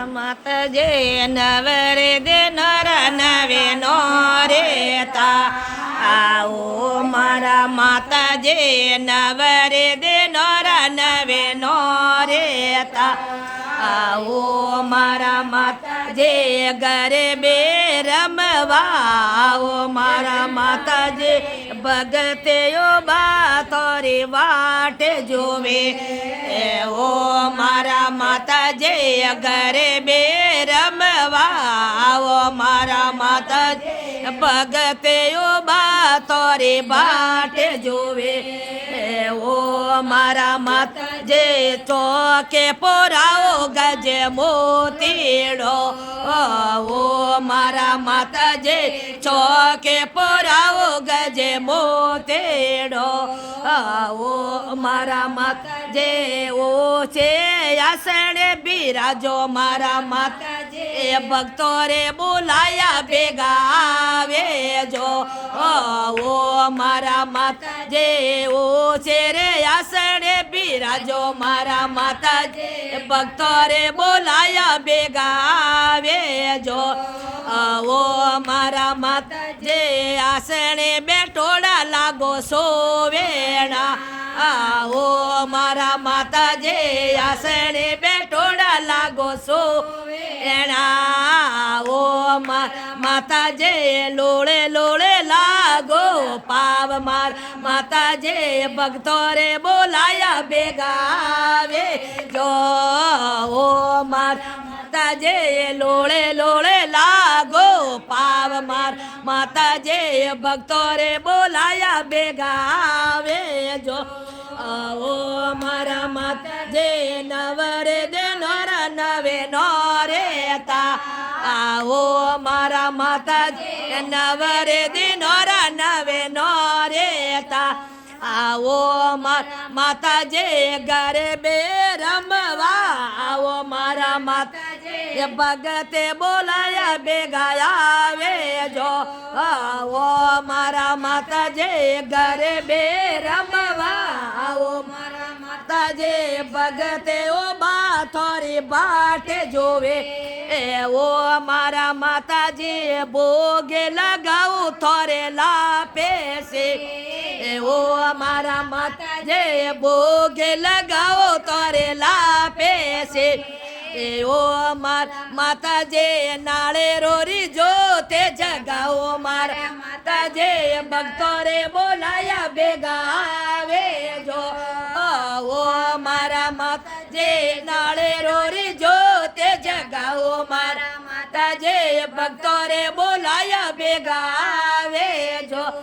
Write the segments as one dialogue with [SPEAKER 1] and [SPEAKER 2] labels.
[SPEAKER 1] માતાજી નવરે દે નર નવે નો રેતા આવો મારા માતાજી નવરે દે નર નવે નો રેતા આવો મારા માતાજી ગરબે રમવા આવો મારા માતાજી ભગતેયો બા તોરી વાટે જોવે ઓ મારા માતાજી ગરબે રમવા આવો મારા માતાજી ભગતેયો બા તોરી વાટે જોવે ઓ મારા માતાજી ચોકે પોરાઓ ગજે મોતીડો ઓ મારા માતાજી ચોકે પોરાઓ ગજે મોતીડો ઓ મારા માતાજી ઓ છે આસણે બિરાજો મારા માતાજી ભક્તો રે બોલાયા ભેગા આવે જો ઓ મારા માતાજી ઓ છે રે આસણે બિરાજો મારા માતાજી ભક્તો રે બોલાયા ભેગા આવે જો ઓ મારા માતાજી આસણે બેઠોડા લાગો સોવેણા ઓ મારા માતાજી આસણે બેઠોડા લાગો સોવેણા ઓ માતાજી લોળે લોળે લાગો પાવ માર માતાજી ભક્તો રે બોલાયા ભેગા આવે જો ઓ માતાજી લોળે લોળે લાગો પાવ માર માતાજી ભક્તો રે બોલાયા ભેગા આવે જો ઓ મારા માતાજી નવરે દે નર નવે નો રેતા આવો મારા માતાજી નવરે દે નર નવે નો રેતા આવો માતાજી ગરબે રમવા આવો મારા માતાજી ભગતે બોલાયા ભેગા આવે જો આવો મારા માતાજી ગરબે રમવા આવો મારા માતાજી ભગતે ઓ બા થોરી બાટે જોવે ઓ મારા માતાજી ભોગે લગાવું થોરે લાપે છે ઓ મારા માતાજી ભોગે લગાવો તોરે લાપે છે ઓ માતાજી નાળે રોરી જોતે જગાવો મારા માતાજી ભક્તો રે બોલાયા ભેગા આવે જો ઓ મારા માતાજી નાળે રોરી જોતે જગાવો મારા માતાજી ભક્તો રે બોલાયા ભેગા આવે જો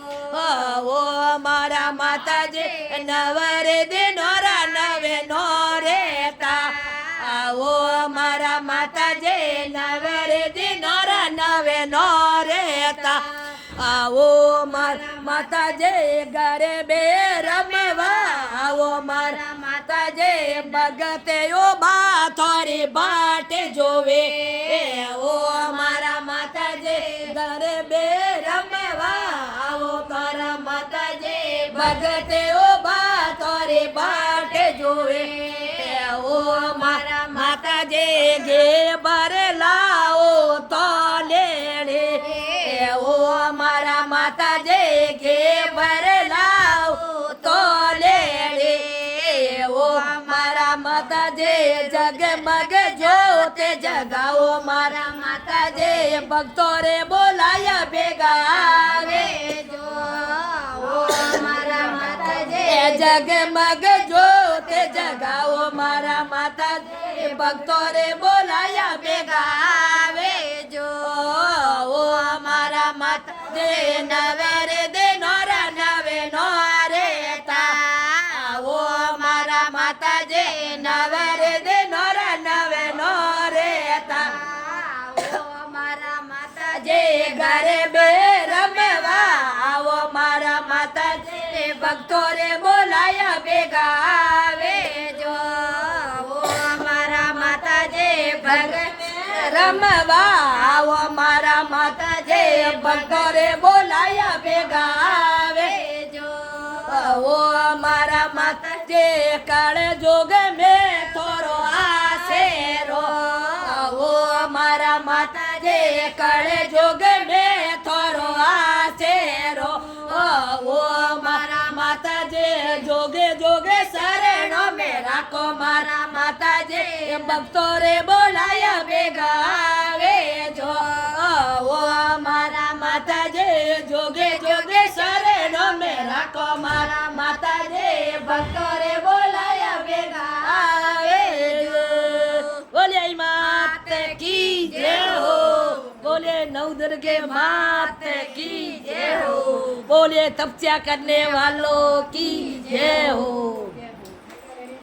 [SPEAKER 1] ઓ મારા માતાજી નવરે દે નોરા નવે નો રેતા આવો મારા માતાજી નવરે દે નોરા નવે નો રેતા આવો મારા માતાજી ગરબે રમવા આવો મારા માતાજી ભગતે ઓ બા થોરી બાટે જોવે ઓ મારા માતાજી ગરબે રમવા આવો તારા માતાજી ભગતે ઓ બા થોરી બાટે જોવે ઓ મારા માતાજી ગે બરલાઓ તો લેણે ઓ મારા માતાજી ગે બરલાઓ તો લેણે ઓ મારા માતાજી જગમગ જોતે જગાવો મારા માતાજી ભક્તો રે બોલાયા ભેગા આવે જો મારા માતાજી જગમગ જોતે જગાવો મારા માતાજી ભક્તો રે બોલાયા ભેગા આવે જો મારા માતાજી નવરે દે નોરા નવે નો રેતા ઓ મારા માતાજી નવરે દે નોરા નવે નો રેતા મારા માતાજી ગરબે રમવા આવો મારા માતાજી ભક્તો રે બોલાયા ભેગા આવે જો મારા માતાજી ભગત રમવા આવો મારા માતાજી ભક્તો રે બોલાયા ભેગા આવે જો ઓ મારા માતાજી કાળ જોગ મે થોરો આશેરો ઓ જે કળે જોગ में થોરો આશેરો ઓ મારા માતાજી જોગે જોગે શરણો મે રાખો મારા માતાજી ભક્તો રે બોલાયા ભેગા આવે જો ઓ મારા માતાજી જોગે જોગે શરણો મે રાખો મારા માતાજી ભક્તો રે બોલાયા ભેગા આવે જો બોલે માત કી જય હો बोले नव दुर्गे मात की जय हो बोले तपस्या करने वालों की जय हो।